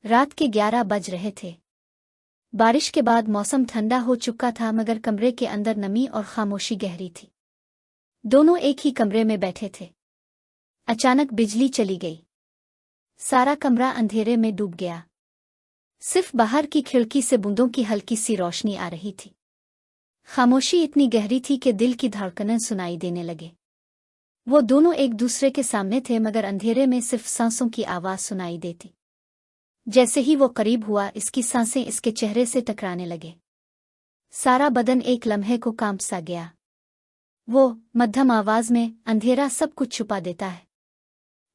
رات کے 11 بج رہے تھے۔ بارش کے بعد موسم ٹھنڈا ہو چکا تھا مگر کمرے کے اندر نمی اور خاموشی گہری تھی۔ دونوں ایک ہی کمرے میں بیٹھے تھے۔ اچانک بجلی چلی گئی۔ سارا کمرہ اندھیرے میں ڈوب گیا۔ صرف باہر کی کھڑکی سے بوندوں کی ہلکی سی روشنی آ رہی تھی۔ خاموشی اتنی گہری تھی کہ دل کی دھڑکنیں سنائی دینے لگے۔ وہ دونوں ایک دوسرے کے سامنے تھے مگر اندھیرے میں صرف سانسوں کی آواز سنائی دیتی۔ جیسے ہی وہ قریب ہوا اس کی سانسیں اس کے چہرے سے ٹکرانے لگے۔ سارا بدن ایک لمحے کو کانپ سا گیا۔ وہ مدھم آواز میں اندھیرا سب کچھ چھپا دیتا ہے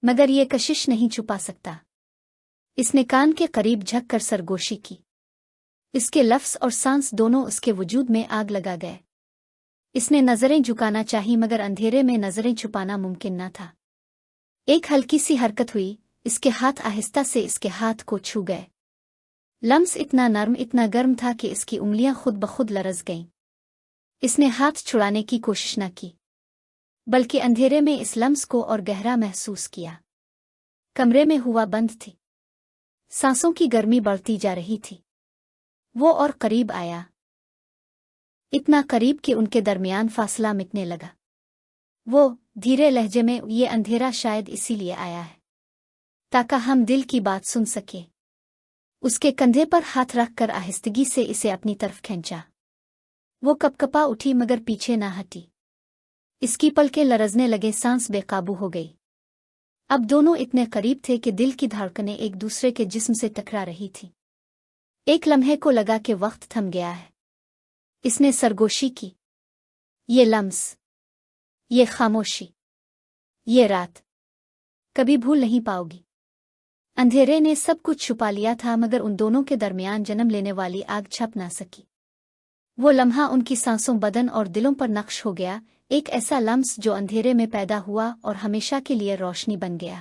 مگر یہ کشش نہیں چھپا سکتا۔ اس نے کان کے قریب جھک کر سرگوشی کی۔ اس کے لفظ اور سانس دونوں اس کے وجود میں آگ لگا گئے۔ اس نے نظریں جھکانا چاہی مگر اندھیرے میں نظریں چھپانا ممکن نہ تھا۔ ایک ہلکی سی حرکت ہوئی، اس کے ہاتھ آہستہ سے اس کے ہاتھ کو چھو گئے۔ لمس اتنا نرم اتنا گرم تھا کہ اس کی انگلیاں خود بخود لرز گئیں۔ اس نے ہاتھ چھڑانے کی کوشش نہ کی بلکہ اندھیرے میں اس لمس کو اور گہرا محسوس کیا۔ کمرے میں ہوا بند تھی۔ سانسوں کی گرمی بڑھتی جا رہی تھی۔ وہ اور قریب آیا، اتنا قریب کہ ان کے درمیان فاصلہ مٹنے لگا۔ وہ دھیرے لہجے میں، یہ اندھیرا شاید اسی لیے آیا ہے تاکہ ہم دل کی بات سن سکیں۔ اس کے کندھے پر ہاتھ رکھ کر آہستگی سے اسے اپنی طرف کھینچا۔ وہ کپکپا اٹھی مگر پیچھے نہ ہٹی۔ اس کی پلکیں لرزنے لگے، سانس بے قابو ہو گئی۔ اب دونوں اتنے قریب تھے کہ دل کی دھڑکنیں ایک دوسرے کے جسم سے ٹکرا رہی تھی۔ ایک لمحے کو لگا کہ وقت تھم گیا ہے۔ اس نے سرگوشی کی، یہ لمس، یہ خاموشی، یہ رات کبھی بھول نہیں پاؤ گی۔ اندھیرے نے سب کچھ چھپا لیا تھا مگر ان دونوں کے درمیان جنم لینے والی آگ چھپ نہ سکی۔ وہ لمحہ ان کی سانسوں، بدن اور دلوں پر نقش ہو گیا، ایک ایسا لمس جو اندھیرے میں پیدا ہوا اور ہمیشہ کے لیے روشنی بن گیا۔